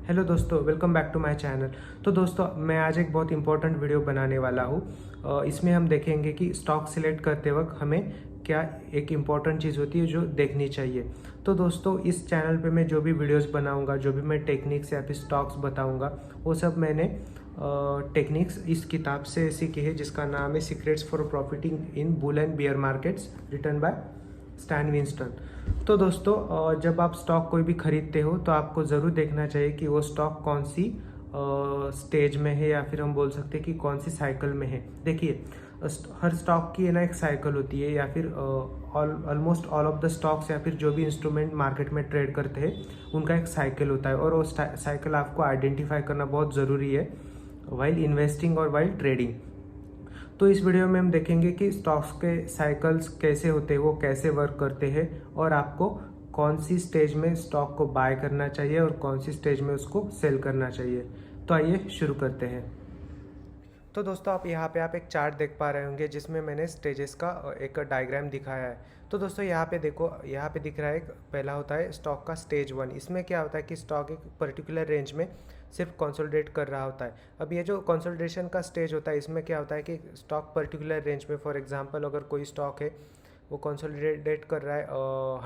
Hello दोस्तों, welcome back to my channel. तो दोस्तों, मैं आज एक बहुत इंपॉर्टेंट वीडियो बनाने वाला हूँ। इसमें हम देखेंगे कि स्टॉक सिलेक्ट करते वक्त हमें क्या एक इम्पॉर्टेंट चीज़ होती है जो देखनी चाहिए। तो दोस्तों, इस चैनल पे मैं जो भी वीडियोस बनाऊंगा, जो भी मैं टेक्निक्स या फिर स्टॉक्स बताऊंगा, वो सब मैंने टेक्निक्स इस किताब से सीखी है जिसका नाम है secrets for profiting in bull and bear markets, written by Stan Weinstein. तो दोस्तों, जब आप स्टॉक कोई भी खरीदते हो तो आपको ज़रूर देखना चाहिए कि वो स्टॉक कौन सी स्टेज में है, या फिर हम बोल सकते हैं कि कौन सी साइकिल में है। देखिए, हर स्टॉक की है ना एक साइकिल होती है, या फिर almost all of the stocks या फिर जो भी इंस्ट्रूमेंट मार्केट में ट्रेड करते हैं उनका एक साइकिल होता है, और वो साइकिल आपको आइडेंटिफाई करना बहुत ज़रूरी है वाइल इन्वेस्टिंग और वाइल ट्रेडिंग। तो इस वीडियो में हम देखेंगे कि स्टॉक्स के साइकिल्स कैसे होते हैं, वो कैसे वर्क करते हैं, और आपको कौन सी स्टेज में स्टॉक को बाय करना चाहिए और कौन सी स्टेज में उसको सेल करना चाहिए। तो आइए शुरू करते हैं। तो दोस्तों, आप यहाँ पे एक चार्ट देख पा रहे होंगे जिसमें मैंने स्टेजेस का एक डायग्राम दिखाया है। तो दोस्तों, यहाँ पे देखो, यहाँ पे दिख रहा है पहला होता है स्टॉक का स्टेज 1। इसमें क्या होता है कि स्टॉक एक पर्टिकुलर रेंज में सिर्फ कंसोलिडेट कर रहा होता है। अब ये जो कंसोलिडेशन का स्टेज होता है, इसमें क्या होता है कि स्टॉक पर्टिकुलर रेंज में, फॉर एग्जांपल अगर कोई स्टॉक है वो कंसोलिडेट कर रहा है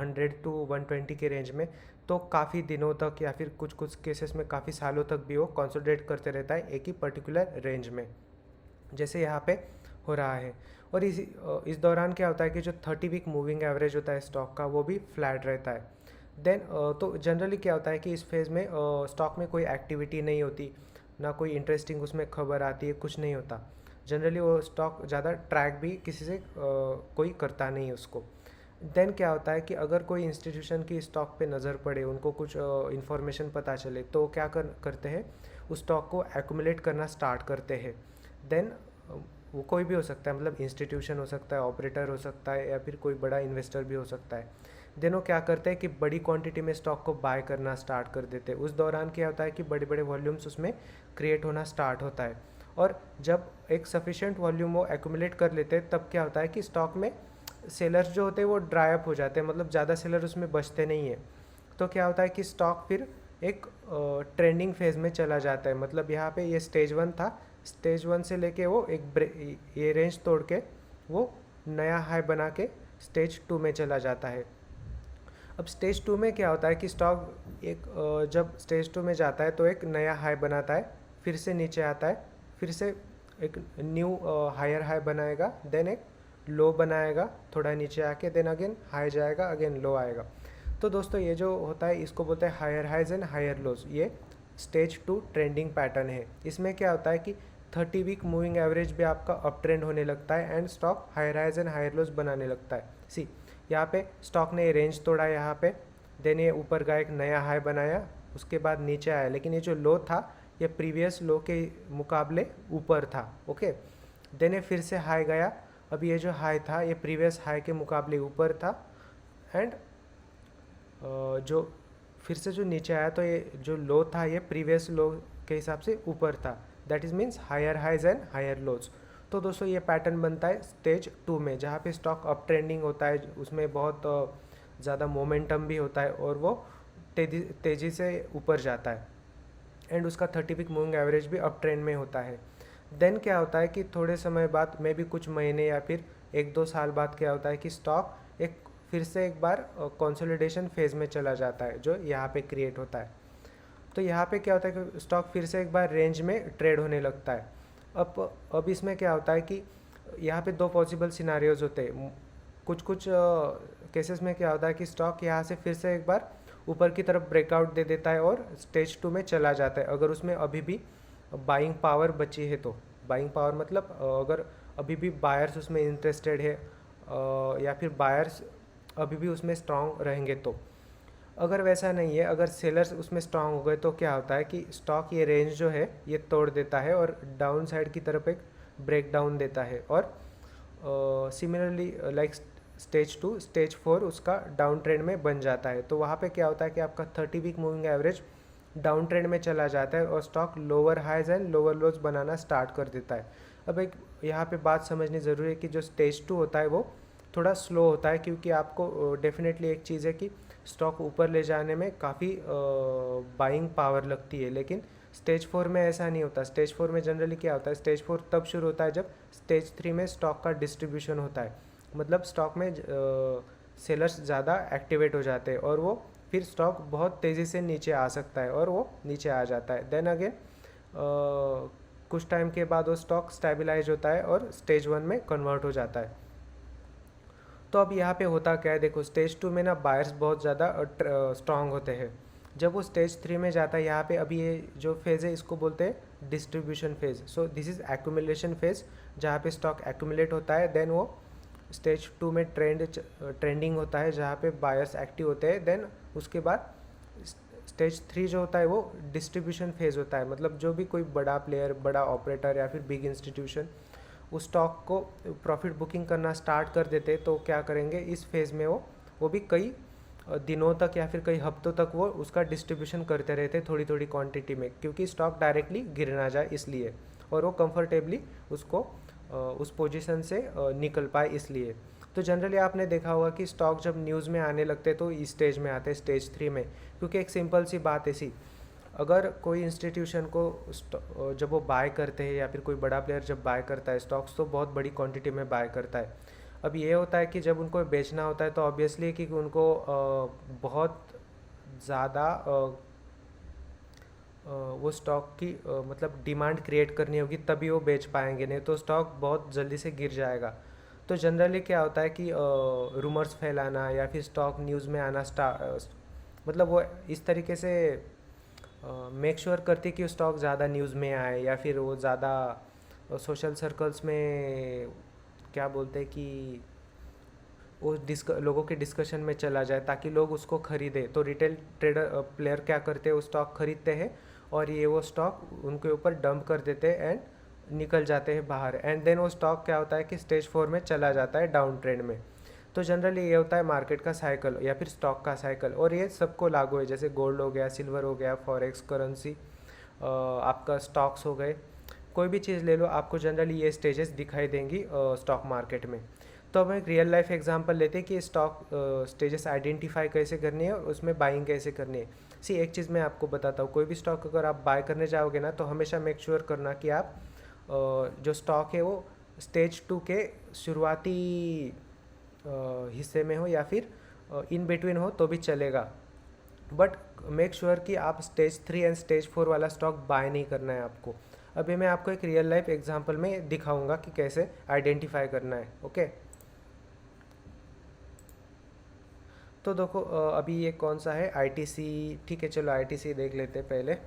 100 to 120 के रेंज में, तो काफ़ी दिनों तक या फिर कुछ कुछ केसेस में काफ़ी सालों तक भी वो कंसोलिडेट करते रहता है एक ही पर्टिकुलर रेंज में, जैसे यहाँ पे हो रहा है। और इस दौरान क्या होता है कि जो 30 वीक मूविंग एवरेज होता है स्टॉक का, वो भी फ्लैट रहता है। देन तो जनरली क्या होता है कि इस फेज़ में स्टॉक में कोई एक्टिविटी नहीं होती, ना कोई इंटरेस्टिंग उसमें खबर आती है, कुछ नहीं होता। जनरली वो स्टॉक ज़्यादा ट्रैक भी किसी से कोई करता नहीं है उसको। देन क्या होता है कि अगर कोई इंस्टीट्यूशन की स्टॉक पे नज़र पड़े, उनको कुछ इन्फॉर्मेशन पता चले, तो क्या करते हैं, उस स्टॉक को एक्यूमुलेट करना स्टार्ट करते हैं। देन वो कोई भी हो सकता है, मतलब इंस्टीट्यूशन हो सकता है, ऑपरेटर हो सकता है, या फिर कोई बड़ा इन्वेस्टर भी हो सकता है। देन वो क्या करते हैं कि बड़ी क्वांटिटी में स्टॉक को बाय करना स्टार्ट कर देते हैं। उस दौरान क्या होता है कि बड़े बड़े वॉल्यूम्स उसमें क्रिएट होना स्टार्ट होता है, और जब एक सफिशेंट वॉल्यूम वो एक्यूमुलेट कर लेते हैं, तब क्या होता है कि स्टॉक में सेलर्स जो होते हैं वो ड्राई अप हो जाते हैं, मतलब ज़्यादा सेलर उसमें बचते नहीं है। तो क्या होता है कि स्टॉक फिर एक ट्रेंडिंग फेज में चला जाता है। मतलब यहाँ पे ये स्टेज 1 था, स्टेज 1 से लेके वो ये रेंज तोड़ के वो नया हाई बना के स्टेज 2 में चला जाता है। अब स्टेज 2 में क्या होता है कि स्टॉक जब स्टेज 2 में जाता है तो एक नया हाई बनाता है, फिर से नीचे आता है, फिर से एक न्यू हायर हाई बनाएगा, देन एक लो बनाएगा थोड़ा नीचे आके, देन अगेन हाई जाएगा, अगेन लो आएगा। तो दोस्तों, ये जो होता है इसको बोलते हैं higher highs and higher lows. ये स्टेज 2 ट्रेंडिंग पैटर्न है। इसमें क्या होता है कि 30 वीक मूविंग एवरेज भी आपका अप ट्रेंड होने लगता है, and stock higher highs and higher lows बनाने लगता है। सी, यहाँ पे स्टॉक ने रेंज तोड़ा यहाँ पे, देन ये ऊपर का एक नया हाई बनाया, उसके बाद नीचे आया, लेकिन ये जो लो था ये प्रीवियस लो के मुकाबले ऊपर था। ओके, देन ये फिर से हाई गया। अब ये जो हाई था ये प्रीवियस हाई के मुकाबले ऊपर था, एंड जो फिर से जो नीचे आया, तो ये जो लो था ये प्रीवियस लो के हिसाब से ऊपर था। That is means higher highs and higher lows. तो दोस्तों, ये पैटर्न बनता है स्टेज 2 में, जहाँ पे स्टॉक अप ट्रेंडिंग होता है, उसमें बहुत ज़्यादा मोमेंटम भी होता है, और वो तेज़ी से ऊपर जाता है, एंड उसका 30 वीक मूविंग एवरेज भी अप ट्रेंड में होता है। देन क्या होता है कि थोड़े समय बाद, मे भी कुछ महीने या फिर 1-2 साल बाद, क्या होता है कि स्टॉक फिर से एक बार कंसोलिडेशन फेज में चला जाता है, जो यहाँ पे क्रिएट होता है। तो यहाँ पे क्या होता है कि स्टॉक फिर से एक बार रेंज में ट्रेड होने लगता है। अब इसमें क्या होता है कि यहाँ पे 2 पॉसिबल सिनारियोज होते हैं। कुछ कुछ केसेस में क्या होता है कि स्टॉक यहाँ से फिर से एक बार ऊपर की तरफ ब्रेकआउट दे देता है और स्टेज 2 में चला जाता है, अगर उसमें अभी भी बाइंग पावर बची है तो। बाइंग पावर मतलब अगर अभी भी बायर्स उसमें इंटरेस्टेड है, या फिर बायर्स अभी भी उसमें स्ट्रांग रहेंगे तो। अगर वैसा नहीं है, अगर सेलर्स उसमें स्ट्रांग हो गए, तो क्या होता है कि स्टॉक ये रेंज जो है ये तोड़ देता है और डाउन साइड की तरफ एक ब्रेक डाउन देता है, और सिमिलरली लाइक स्टेज 2 स्टेज 4 उसका डाउन ट्रेंड में बन जाता है। तो वहाँ पे क्या होता है कि आपका 30 week moving average down trend में चला जाता है, और stock lower highs and lower lows बनाना स्टार्ट कर देता है। अब एक यहाँ पे बात समझनी ज़रूरी है कि जो स्टेज 2 होता है वो थोड़ा स्लो होता है, क्योंकि आपको डेफिनेटली एक चीज़ है कि स्टॉक ऊपर ले जाने में काफ़ी बाइंग पावर लगती है। लेकिन स्टेज 4 में ऐसा नहीं होता। स्टेज 4 में जनरली क्या होता है, स्टेज 4 तब शुरू होता है जब स्टेज 3 में स्टॉक का डिस्ट्रीब्यूशन होता है, मतलब स्टॉक में सेलर्स ज़्यादा एक्टिवेट हो जाते हैं और वो फिर स्टॉक बहुत तेज़ी से नीचे आ सकता है और वो नीचे आ जाता है। देन अगेन कुछ टाइम के बाद वो स्टॉक स्टेबलाइज होता है और स्टेज 1 में कन्वर्ट हो जाता है। तो अब यहाँ पे होता क्या है, देखो स्टेज 2 में ना बायर्स बहुत ज़्यादा स्ट्रांग होते हैं। जब वो स्टेज 3 में जाता है, यहाँ पे अभी ये जो फेज़ है इसको बोलते हैं distribution phase. So this is accumulation phase, जहाँ पे स्टॉक एक्यूमुलेट होता है। देन वो स्टेज 2 में ट्रेंडिंग होता है, जहाँ पे बायर्स एक्टिव होते हैं। देन उसके बाद स्टेज 3 जो होता है वो डिस्ट्रीब्यूशन फेज़ होता है, मतलब जो भी कोई बड़ा प्लेयर, बड़ा ऑपरेटर या फिर बिग इंस्टीट्यूशन उस स्टॉक को प्रॉफिट बुकिंग करना स्टार्ट कर देते, तो क्या करेंगे इस फेज़ में वो भी कई दिनों तक या फिर कई हफ्तों तक वो उसका डिस्ट्रीब्यूशन करते रहते थोड़ी थोड़ी क्वांटिटी में, क्योंकि स्टॉक डायरेक्टली गिर ना जाए इसलिए, और वो कंफर्टेबली उसको उस पोजीशन से निकल पाए इसलिए। तो जनरली आपने देखा होगा कि स्टॉक जब न्यूज़ में आने लगते तो इस स्टेज में आते, स्टेज 3 में, क्योंकि एक सिंपल सी बात ऐसी, अगर कोई इंस्टीट्यूशन को जब वो बाय करते हैं या फिर कोई बड़ा प्लेयर जब बाय करता है स्टॉक्स, तो बहुत बड़ी क्वांटिटी में बाय करता है। अब ये होता है कि जब उनको बेचना होता है तो ऑब्वियसली कि उनको बहुत ज़्यादा वो स्टॉक की मतलब डिमांड क्रिएट करनी होगी, तभी वो बेच पाएंगे, नहीं तो स्टॉक बहुत जल्दी से गिर जाएगा। तो जनरली क्या होता है कि रूमर्स फैलाना या फिर स्टॉक न्यूज़ में आना मतलब वो इस तरीके से मेक श्योर करती कि स्टॉक ज़्यादा न्यूज़ में आए, या फिर वो ज़्यादा सोशल सर्कल्स में क्या बोलते हैं कि वो लोगों के डिस्कशन में चला जाए, ताकि लोग उसको खरीदें। तो रिटेल ट्रेडर प्लेयर क्या करते हैं, वो स्टॉक खरीदते हैं और ये वो स्टॉक उनके ऊपर डंप कर देते हैं एंड निकल जाते हैं बाहर। एंड देन वो स्टॉक क्या होता है कि स्टेज 4 में चला जाता है डाउन ट्रेंड में। तो जनरली ये होता है मार्केट का साइकिल या फिर स्टॉक का साइकिल, और ये सबको लागू है, जैसे गोल्ड हो गया, सिल्वर हो गया, फॉरेक्स करेंसी, आपका स्टॉक्स हो गए, कोई भी चीज़ ले लो, आपको जनरली ये स्टेजेस दिखाई देंगी स्टॉक मार्केट में। तो अब एक रियल लाइफ एग्जांपल लेते हैं कि स्टॉक स्टेजेस आइडेंटिफाई कैसे करनी है और उसमें बाइंग कैसे करनी है। सी एक चीज़ मैं आपको बताता हूँ, कोई भी स्टॉक अगर आप बाय करने जाओगे ना, तो हमेशा मेक श्योर करना कि आप जो स्टॉक है वो स्टेज 2 के शुरुआती हिस्से में हो या फिर इन बिटवीन हो तो भी चलेगा, बट मेक श्योर कि आप स्टेज 3 एंड स्टेज 4 वाला स्टॉक बाय नहीं करना है आपको। अभी मैं आपको एक रियल लाइफ एग्जांपल में दिखाऊंगा कि कैसे आइडेंटिफाई करना है। ओके, तो देखो अभी ये कौन सा है, आईटीसी। ठीक है, चलो आईटीसी देख लेते हैं पहले।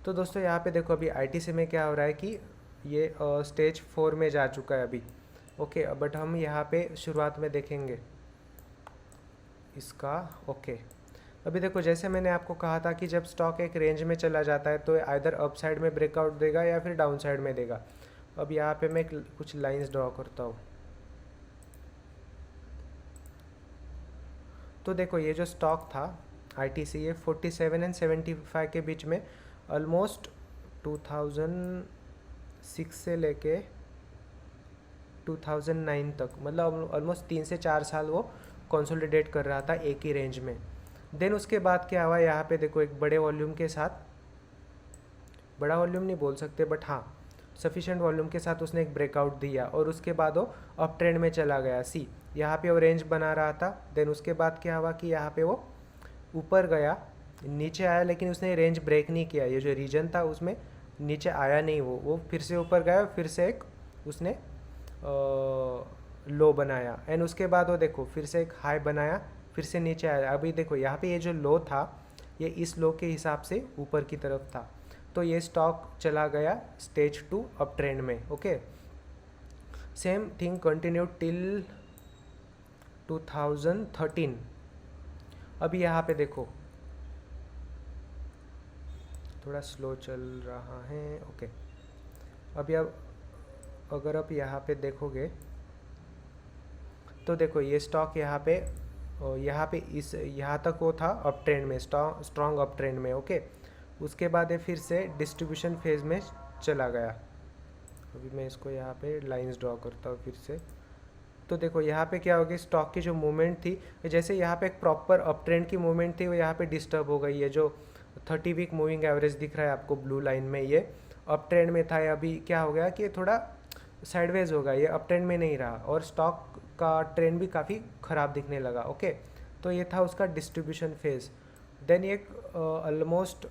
तो दोस्तों यहाँ पे देखो अभी आईटीसी में क्या हो रहा है कि ये स्टेज 4 में जा चुका है अभी। ओके, बट हम यहाँ पे शुरुआत में देखेंगे इसका। ओके, अभी देखो जैसे मैंने आपको कहा था कि जब स्टॉक एक रेंज में चला जाता है तो आइदर अप साइड में ब्रेकआउट देगा या फिर डाउन साइड में देगा। अब यहाँ पे मैं कुछ लाइंस ड्रॉ करता हूँ। तो देखो ये जो स्टॉक था आईटीसी, ये 47 एंड 75 के बीच में ऑलमोस्ट 2006 से लेके 2009 तक, मतलब ऑलमोस्ट 3 से 4 साल वो कंसोलिडेट कर रहा था एक ही रेंज में। देन उसके बाद क्या हुआ, यहाँ पे देखो एक बड़े वॉल्यूम के साथ, बड़ा वॉल्यूम नहीं बोल सकते बट हाँ सफिशेंट वॉल्यूम के साथ उसने एक ब्रेकआउट दिया और उसके बाद वो अप ट्रेंड में चला गया। सी यहाँ पे वो रेंज बना रहा था, देन उसके बाद क्या हुआ कि यहाँ पे वो ऊपर गया, नीचे आया, लेकिन उसने रेंज ब्रेक नहीं किया। ये जो रीजन था उसमें नीचे आया नहीं, वो फिर से ऊपर गया, फिर से एक उसने लो बनाया एंड उसके बाद वो देखो फिर से एक हाई बनाया, फिर से नीचे आया। अभी देखो यहाँ पे ये जो लो था ये इस लो के हिसाब से ऊपर की तरफ था, तो ये स्टॉक चला गया स्टेज 2 अप ट्रेंड में। Okay, same thing continued till 2013। अभी यहाँ पे देखो थोड़ा स्लो चल रहा है। ओके, अभी अब अगर आप यहाँ पे देखोगे तो देखो ये स्टॉक यहाँ पे इस यहाँ तक वो था अप ट्रेंड में, स्ट्रॉन्ग अप ट्रेंड में। ओके, उसके बाद ये फिर से डिस्ट्रीब्यूशन फेज में चला गया। अभी मैं इसको यहाँ पे लाइंस ड्रॉ करता हूँ फिर से। तो देखो यहाँ पे क्या होगी, स्टॉक की जो मूवमेंट थी, जैसे यहाँ पे एक प्रॉपर अप ट्रेंड की मूवमेंट थी वो यहाँ पे डिस्टर्ब हो गई है। जो 30 वीक मूविंग एवरेज दिख रहा है आपको ब्लू लाइन में, ये अप ट्रेंड में था, अभी क्या हो गया कि ये थोड़ा साइडवेज होगा, ये अप ट्रेंड में नहीं रहा और स्टॉक का ट्रेंड भी काफ़ी ख़राब दिखने लगा। ओके, तो ये था उसका डिस्ट्रीब्यूशन फेज। देन ये ऑलमोस्ट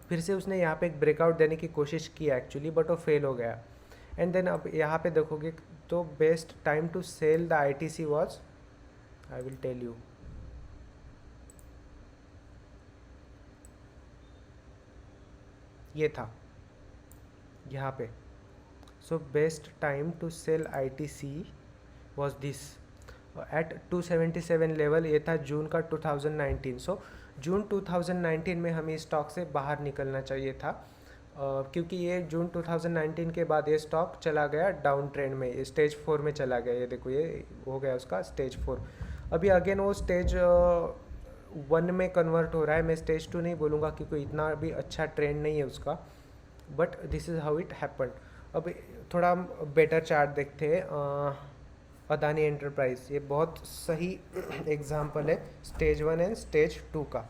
फिर से उसने यहाँ पे एक ब्रेकआउट देने की कोशिश की एक्चुअली, बट वो फेल हो गया। एंड देन अब यहाँ पे देखोगे तो best time to sell the ITC was, I will tell you, ये था यहाँ पे। So best time to sell ITC was this at 277 level, ये था जून का 2019। सो जून 2019 में हमें स्टॉक से बाहर निकलना चाहिए था, क्योंकि ये जून 2019 के बाद ये स्टॉक चला गया डाउन ट्रेंड में, ये स्टेज 4 में चला गया। ये देखो ये हो गया उसका स्टेज 4। अभी अगेन वो स्टेज 1 में कन्वर्ट हो रहा है। मैं स्टेज 2 नहीं बोलूँगा क्योंकि इतना भी अच्छा ट्रेंड नहीं है उसका, but this is how it happened. अब थोड़ा बेटर चार्ट देखते हैं, अदानी एंटरप्राइज, ये बहुत सही एग्जाम्पल है स्टेज 1 एंड स्टेज 2 का।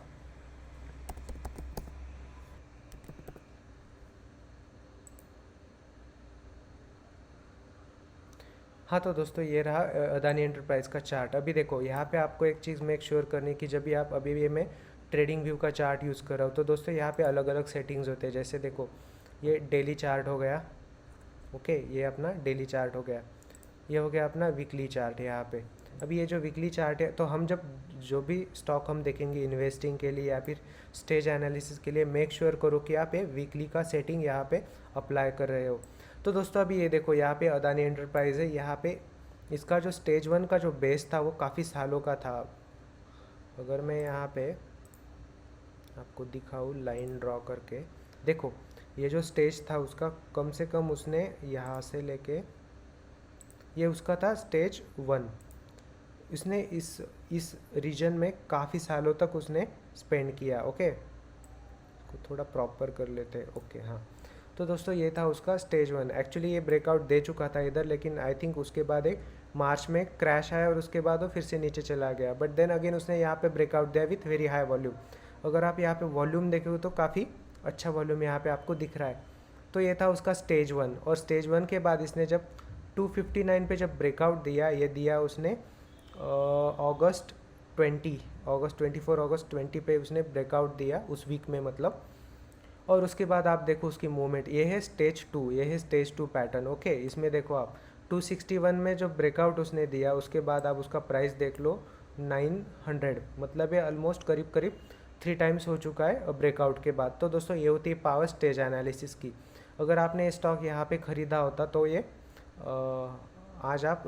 हाँ तो दोस्तों ये रहा अदानी एंटरप्राइज का चार्ट। अभी देखो यहाँ पे आपको एक चीज़ मेक श्योर करनी कि जब भी आप, अभी ये मैं ट्रेडिंग व्यू का चार्ट यूज़ कर रहा हूँ, तो दोस्तों यहाँ पे अलग अलग सेटिंग्स होते हैं। जैसे देखो ये डेली चार्ट हो गया, ओके, ये अपना डेली चार्ट हो गया, ये हो गया अपना वीकली चार्ट यहाँ पे। अभी ये जो वीकली चार्ट है, तो हम जब जो भी स्टॉक हम देखेंगे इन्वेस्टिंग के लिए या फिर स्टेज एनालिसिस के लिए, मेक श्योर करो कि आप ये वीकली का सेटिंग यहाँ पे अप्लाई कर रहे हो। तो दोस्तों अभी ये देखो यहाँ पे अदानी एंटरप्राइज है, यहाँ पे इसका जो स्टेज 1 का जो बेस था वो काफ़ी सालों का था। अगर मैं यहाँ पे आपको दिखाऊँ लाइन ड्रॉ करके, देखो ये जो स्टेज था उसका कम से कम उसने यहाँ से लेके, ये उसका था स्टेज 1। इसने इस रीजन में काफ़ी सालों तक उसने स्पेंड किया। ओके, इसको थोड़ा प्रॉपर कर लेते हैं। ओके हाँ, तो दोस्तों ये था उसका स्टेज 1। एक्चुअली ये ब्रेकआउट दे चुका था इधर, लेकिन आई थिंक उसके बाद एक मार्च में क्रैश आया और उसके बाद वो फिर से नीचे चला गया। बट देन अगेन उसने यहाँ पे ब्रेकआउट दिया विथ वेरी हाई वॉल्यूम। अगर आप यहाँ पे वॉल्यूम देखोगे तो काफ़ी अच्छा वॉल्यूम यहाँ पे आपको दिख रहा है। तो ये था उसका स्टेज 1। और स्टेज 1 के बाद इसने जब 259 पे जब ब्रेकआउट दिया, ये दिया उसने अगस्त 20 पे उसने ब्रेकआउट दिया उस वीक में मतलब। और उसके बाद आप देखो उसकी मूवमेंट, ये है स्टेज 2, ये है स्टेज 2 पैटर्न। ओके, इसमें देखो आप 261 में जो ब्रेकआउट उसने दिया, उसके बाद आप उसका प्राइस देख लो 900, मतलब ये ऑलमोस्ट करीब करीब 3 टाइम्स हो चुका है ब्रेकआउट के बाद। तो दोस्तों ये होती है पावर स्टेज एनालिसिस की। अगर आपने स्टॉक यहाँ पे ख़रीदा होता तो ये आज आप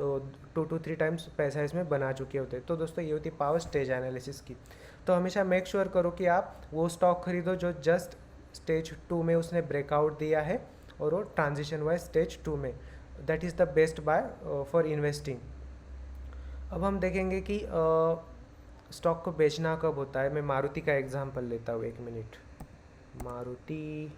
2 to 3 टाइम्स पैसा इसमें बना चुके होते। तो दोस्तों ये होती है पावर स्टेज एनालिसिस की। तो हमेशा मेक श्योर करो कि आप वो स्टॉक खरीदो जो जस्ट स्टेज 2 में उसने ब्रेकआउट दिया है और वो ट्रांजिशन हुआ है स्टेज 2 में। That is the best buy for investing. अब हम देखेंगे कि स्टॉक को बेचना कब होता है। मैं मारुति का एग्जांपल लेता हूँ, 1 मिनट। मारुति,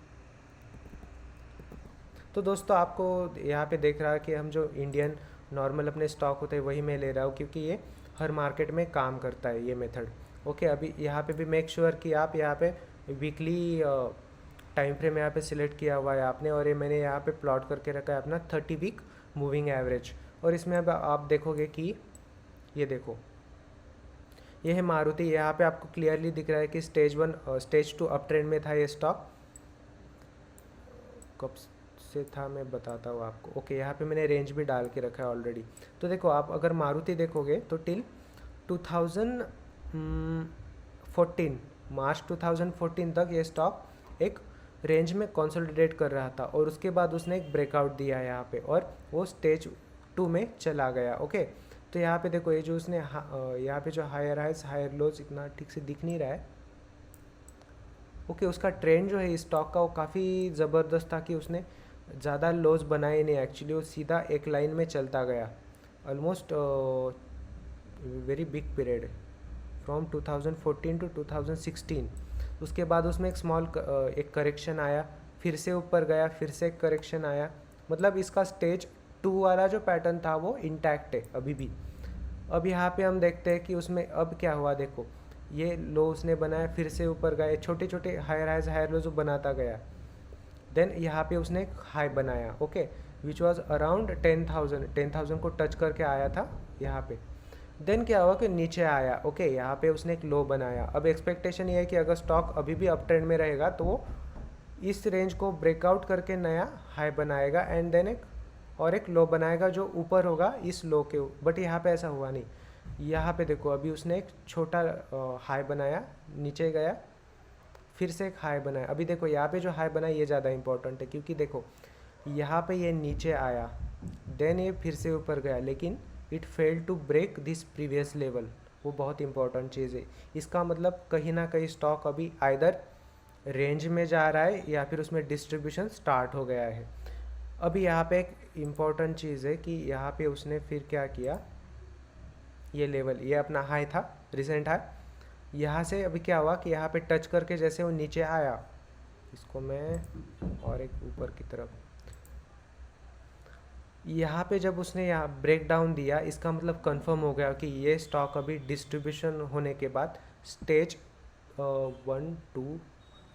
तो दोस्तों आपको यहाँ पे देख रहा है कि हम जो इंडियन नॉर्मल अपने स्टॉक होते हैं वही मैं ले रहा हूँ, क्योंकि ये हर मार्केट में काम करता है ये मेथड। ओके, अभी यहाँ पे भी मेक श्योर कि आप यहाँ पे वीकली टाइम फ्रेम यहाँ पे सिलेक्ट किया हुआ है आपने, और ये मैंने यहाँ पे प्लॉट करके रखा है अपना 30 वीक मूविंग एवरेज। और इसमें अब आप देखोगे कि ये देखो ये है मारुति, यहाँ पे आपको क्लियरली दिख रहा है कि स्टेज 1 स्टेज 2 अप ट्रेंड में था ये स्टॉक। कब से था मैं बताता हूँ आपको। ओके, यहाँ पे मैंने रेंज भी डाल के रखा है ऑलरेडी। तो देखो आप अगर मारुति देखोगे तो टिल 2014 मार्च 2014 तक ये स्टॉक एक रेंज में कंसोलिडेट कर रहा था, और उसके बाद उसने एक ब्रेकआउट दिया यहाँ पे और वो स्टेज 2 में चला गया। ओके, तो यहाँ पे देखो ये जो उसने यहाँ पे जो हायर हाइज हायर लोज इतना ठीक से दिख नहीं रहा है। ओके, उसका ट्रेंड जो है इस स्टॉक का वो काफ़ी ज़बरदस्त था कि उसने ज़्यादा लॉस बनाए नहीं। एक्चुअली वो सीधा एक लाइन में चलता गया almost very big period from 2014 to 2016। उसके बाद उसमें एक स्मॉल एक करेक्शन आया, फिर से ऊपर गया, फिर से एक करेक्शन आया। मतलब इसका स्टेज टू वाला जो पैटर्न था वो इंटैक्ट है अभी भी। अब यहाँ पे हम देखते हैं कि उसमें अब क्या हुआ, देखो ये लो उसने बनाया, फिर से ऊपर गए, छोटे छोटे हायर हाइज हायर लो जो बनाता गया। देन यहाँ पे उसने एक हाई बनाया, ओके, विच वॉज अराउंड 10,000 को टच करके आया था यहाँ पे। देन क्या हुआ कि नीचे आया, ओके, यहाँ पे उसने एक लो बनाया। अब एक्सपेक्टेशन ये है कि अगर स्टॉक अभी भी अप ट्रेंड में रहेगा तो वो इस रेंज को ब्रेकआउट करके नया हाई बनाएगा एंड देन एक लो बनाएगा जो ऊपर होगा इस लो के। बट यहाँ पे ऐसा हुआ नहीं। यहाँ पे देखो अभी उसने एक छोटा हाई बनाया, नीचे गया, फिर से एक हाई बनाया। अभी देखो यहाँ पे जो हाई बनाया ये ज़्यादा इंपॉर्टेंट है, क्योंकि देखो यहाँ पे ये नीचे आया, देन ये फिर से ऊपर गया, लेकिन it fail to break this previous level. वो बहुत इंपॉर्टेंट चीज़ है। इसका मतलब कहीं ना कहीं स्टॉक अभी आइदर रेंज में जा रहा है या फिर उसमें डिस्ट्रीब्यूशन स्टार्ट हो गया है। अभी यहाँ पे एक इम्पॉर्टेंट चीज़ है कि यहाँ पे उसने फिर क्या किया, ये लेवल, ये अपना हाई था, रिसेंट हाई, यहाँ से अभी क्या हुआ कि यहाँ पे टच करके जैसे वो नीचे आया, इसको मैं और एक ऊपर की तरफ, यहाँ पे जब उसने यहाँ ब्रेक डाउन दिया, इसका मतलब कंफर्म हो गया कि ये स्टॉक अभी डिस्ट्रीब्यूशन होने के बाद स्टेज 1 2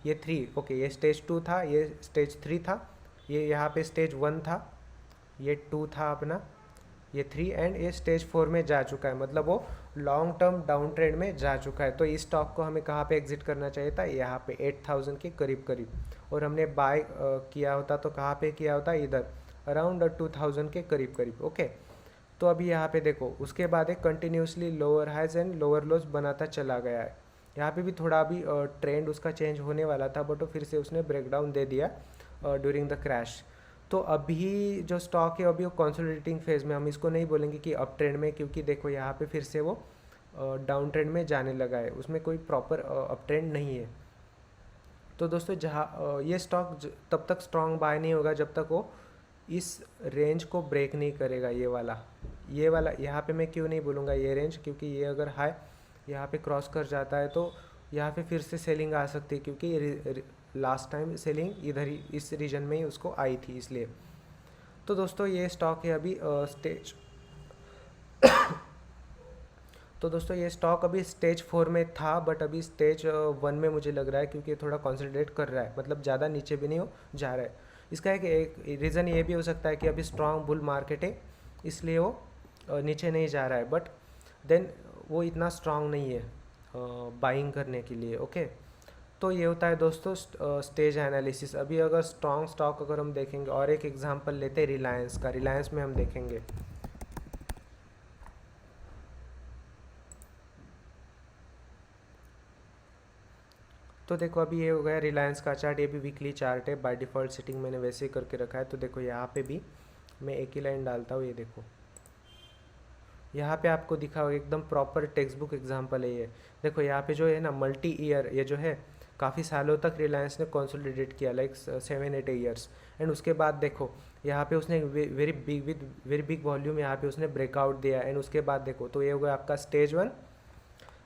ये 3, ओके, ये स्टेज 2 था, ये स्टेज 3 था, ये यहाँ पे स्टेज 1 था, ये 2 था अपना, ये 3 एंड ये स्टेज 4 में जा चुका है। मतलब वो लॉन्ग टर्म डाउन ट्रेंड में जा चुका है। तो इस स्टॉक को हमें कहाँ पे एग्जिट करना चाहिए था, यहाँ पे 8,000 के करीब करीब, और हमने बाय किया होता तो कहाँ पे किया होता, इधर अराउंड 2,000 के करीब करीब, ओके। तो अभी यहाँ पे देखो उसके बाद एक continuously lower highs and lower lows बनाता चला गया है। यहाँ पे भी थोड़ा अभी ट्रेंड उसका चेंज होने वाला था, बट फिर से उसने ब्रेकडाउन दे दिया ड्यूरिंग द क्रैश। तो अभी जो स्टॉक है अभी वो कंसोलिडेटिंग फेज में, हम इसको नहीं बोलेंगे कि अप ट्रेंड में, क्योंकि देखो यहाँ पे फिर से वो डाउन ट्रेंड में जाने लगा है, उसमें कोई प्रॉपर अप ट्रेंड नहीं है। तो दोस्तों जहाँ ये स्टॉक तब तक स्ट्रॉन्ग बाय नहीं होगा जब तक वो इस रेंज को ब्रेक नहीं करेगा। ये वाला यहाँ पे मैं क्यों नहीं बोलूँगा ये रेंज, क्योंकि ये अगर हाई यहाँ पे क्रॉस कर जाता है तो यहाँ पे फिर से सेलिंग आ सकती है, क्योंकि लास्ट टाइम सेलिंग इधर ही इस रीजन में ही उसको आई थी, इसलिए। तो दोस्तों ये स्टॉक है अभी स्टेज तो दोस्तों ये स्टॉक अभी स्टेज 4 में था, बट अभी स्टेज 1 में मुझे लग रहा है, क्योंकि थोड़ा कंसोलिडेट कर रहा है, मतलब ज़्यादा नीचे भी नहीं हो जा रहा है। इसका एक रीज़न ये भी हो सकता है कि अभी स्ट्रॉन्ग बुल मार्केट है, इसलिए वो नीचे नहीं जा रहा है, बट देन वो इतना स्ट्रॉन्ग नहीं है बाइंग करने के लिए, ओके। तो ये होता है दोस्तों स्टेज एनालिसिस। अभी अगर स्ट्रॉन्ग स्टॉक अगर हम देखेंगे, और एक एग्जांपल लेते हैं रिलायंस का, रिलायंस में हम देखेंगे तो देखो अभी ये हो गया रिलायंस का चार्ट, ये भी वीकली चार्ट है, बाय डिफ़ॉल्ट सेटिंग मैंने वैसे ही करके रखा है। तो देखो यहाँ पे भी मैं एक ही लाइन डालता हूँ, ये देखो यहाँ पे आपको दिखा होगा एकदम प्रॉपर टेक्स्ट बुक एग्जाम्पल है ये। देखो यहाँ पे जो है ना मल्टी ईयर, ये जो है काफ़ी सालों तक रिलायंस ने कंसोलिडेट किया, लाइक 7-8 ईयर्स, एंड उसके बाद देखो यहाँ पे उसने वेरी बिग वॉल्यूम यहाँ पे उसने ब्रेकआउट दिया, एंड उसके बाद देखो तो ये हो गया आपका स्टेज 1,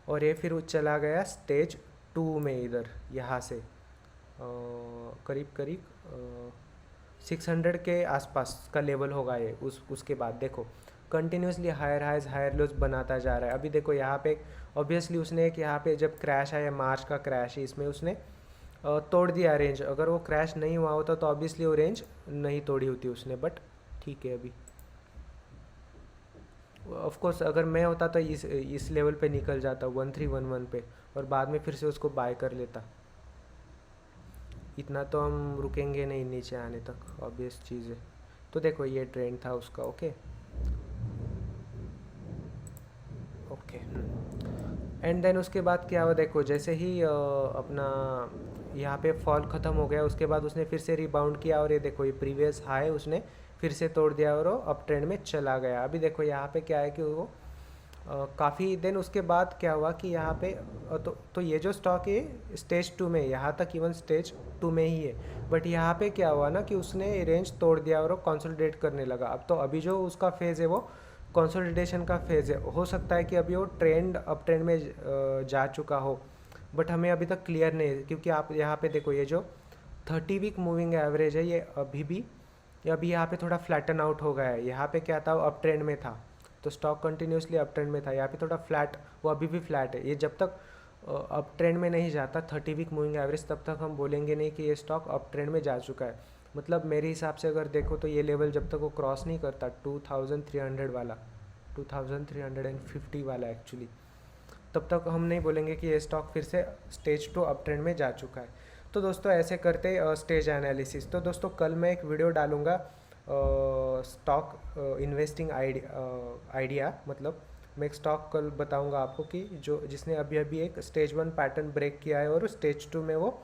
और ये फिर चला गया स्टेज 2 में, इधर यहाँ से करीब करीब 600 के आसपास का लेवल होगा ये। उसके बाद देखो continuously higher highs higher lows बनाता जा रहा है। अभी देखो यहाँ पे ऑब्वियसली उसने एक यहाँ पे जब क्रैश आया, मार्च का क्रैश है, इसमें उसने तोड़ दिया रेंज। अगर वो क्रैश नहीं हुआ होता तो ऑब्वियसली वो रेंज नहीं तोड़ी होती उसने, बट ठीक है। अभी ऑफ कोर्स अगर मैं होता तो इस लेवल पे निकल जाता 1311 पे, और बाद में फिर से उसको बाय कर लेता। इतना तो हम रुकेंगे नहीं नीचे आने तक, ऑब्वियस चीज़ है। तो देखो ये ट्रेंड था उसका, ओके ओके। एंड देन उसके बाद क्या हुआ, देखो जैसे ही अपना यहाँ पे फॉल ख़त्म हो गया, उसके बाद उसने फिर से रिबाउंड किया, और ये देखो ये प्रीवियस हाई उसने फिर से तोड़ दिया और वो अप ट्रेंड में चला गया। अभी देखो यहाँ पे क्या है कि वो काफ़ी देन उसके बाद क्या हुआ कि यहाँ पे तो ये जो स्टॉक है स्टेज 2 में, यहाँ तक इवन स्टेज 2 में ही है, बट यहाँ पे क्या हुआ ना कि उसने रेंज तोड़ दिया और वो कंसोलिडेट करने लगा। अब तो अभी जो उसका फेज़ है वो कंसोलिडेशन का फेज़ है। हो सकता है कि अभी वो ट्रेंड अप ट्रेंड में जा चुका हो, बट हमें अभी तक क्लियर नहीं है, क्योंकि आप यहाँ पे देखो ये जो 30 वीक मूविंग एवरेज है ये अभी भी ये अभी यहाँ पे थोड़ा फ्लैटन आउट हो गया है। यहाँ पे क्या था, वो अप ट्रेंड में था, तो स्टॉक कंटिन्यूसली अप ट्रेंड में था। यहाँ पे थोड़ा फ्लैट, वो अभी भी फ्लैट है। ये जब तक अप ट्रेंड में नहीं जाता 30 वीक मूविंग एवरेज, तब तक हम बोलेंगे नहीं कि ये स्टॉक अप ट्रेंड में जा चुका है। मतलब मेरे हिसाब से अगर देखो तो ये लेवल जब तक वो क्रॉस नहीं करता 2300 वाला, 2350 वाला एक्चुअली, तब तक हम नहीं बोलेंगे कि ये स्टॉक फिर से स्टेज 2 अप ट्रेंड में जा चुका है। तो दोस्तों ऐसे करते स्टेज एनालिसिस। तो दोस्तों कल मैं एक वीडियो डालूँगा स्टॉक इन्वेस्टिंग आइडिया, मतलब मैं एक स्टॉक कल बताऊंगा आपको कि जो जिसने अभी अभी एक स्टेज 1 पैटर्न ब्रेक किया है और स्टेज 2 में वो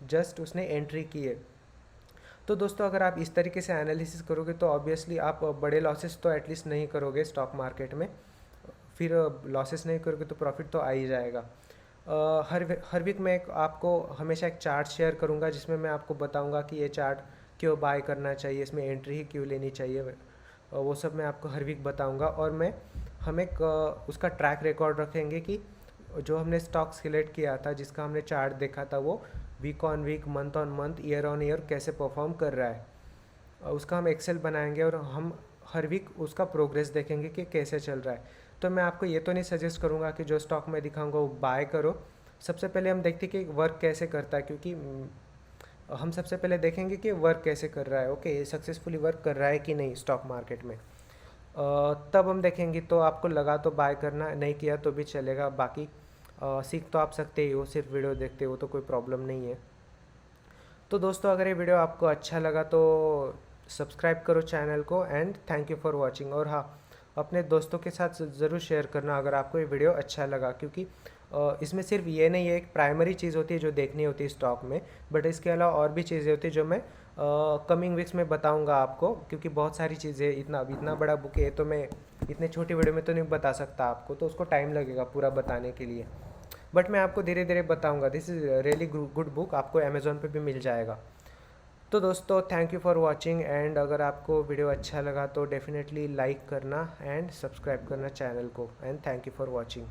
जस्ट उसने एंट्री की है। तो दोस्तों अगर आप इस तरीके से एनालिसिस करोगे तो ऑब्वियसली आप बड़े लॉसेस तो एटलीस्ट नहीं करोगे स्टॉक मार्केट में, फिर लॉसेस नहीं करोगे तो प्रॉफिट तो आ ही जाएगा। हर वीक मैं आपको हमेशा एक चार्ट शेयर करूंगा जिसमें मैं आपको बताऊंगा कि ये चार्ट क्यों बाय करना चाहिए, इसमें एंट्री ही क्यों लेनी चाहिए, वो सब मैं आपको हर वीक बताऊंगा। और हम एक उसका ट्रैक रिकॉर्ड रखेंगे कि जो हमने स्टॉक सिलेक्ट किया था, जिसका हमने चार्ट देखा था, वो week on week, month on month, year on year कैसे परफॉर्म कर रहा है, उसका हम एक्सेल बनाएंगे और हम हर वीक उसका प्रोग्रेस देखेंगे कि कैसे चल रहा है। तो मैं आपको ये तो नहीं सजेस्ट करूँगा कि जो स्टॉक मैं दिखाऊंगा वो बाय करो। सबसे पहले हम देखते हैं कि वर्क कैसे करता है, क्योंकि हम सबसे पहले देखेंगे कि वर्क कैसे कर रहा है, ओके, सक्सेसफुली वर्क कर रहा है कि नहीं स्टॉक मार्केट में, तब हम देखेंगे। तो आपको लगा तो बाय करना, नहीं किया तो भी चलेगा। बाकी सीख तो आप सकते ही हो, सिर्फ वीडियो देखते हो तो कोई प्रॉब्लम नहीं है। तो दोस्तों अगर ये वीडियो आपको अच्छा लगा तो सब्सक्राइब करो चैनल को, and thank you for watching. और हाँ, अपने दोस्तों के साथ ज़रूर शेयर करना अगर आपको ये वीडियो अच्छा लगा, क्योंकि इसमें सिर्फ ये नहीं है, एक प्राइमरी चीज़ होती है जो देखनी होती है स्टॉक में, बट इसके अलावा और भी चीज़ें होती है जो मैं कमिंग वीक्स में बताऊंगा आपको, क्योंकि बहुत सारी चीज़ें, इतना बड़ा बुक है तो मैं इतने छोटी वीडियो में तो नहीं बता सकता आपको, तो उसको टाइम लगेगा पूरा बताने के लिए, बट मैं आपको धीरे धीरे बताऊंगा। This is really good book, आपको अमेज़ॉन पे भी मिल जाएगा। तो दोस्तों thank you for watching, and अगर आपको वीडियो अच्छा लगा तो डेफिनेटली लाइक करना एंड सब्सक्राइब करना चैनल को, and thank you for watching.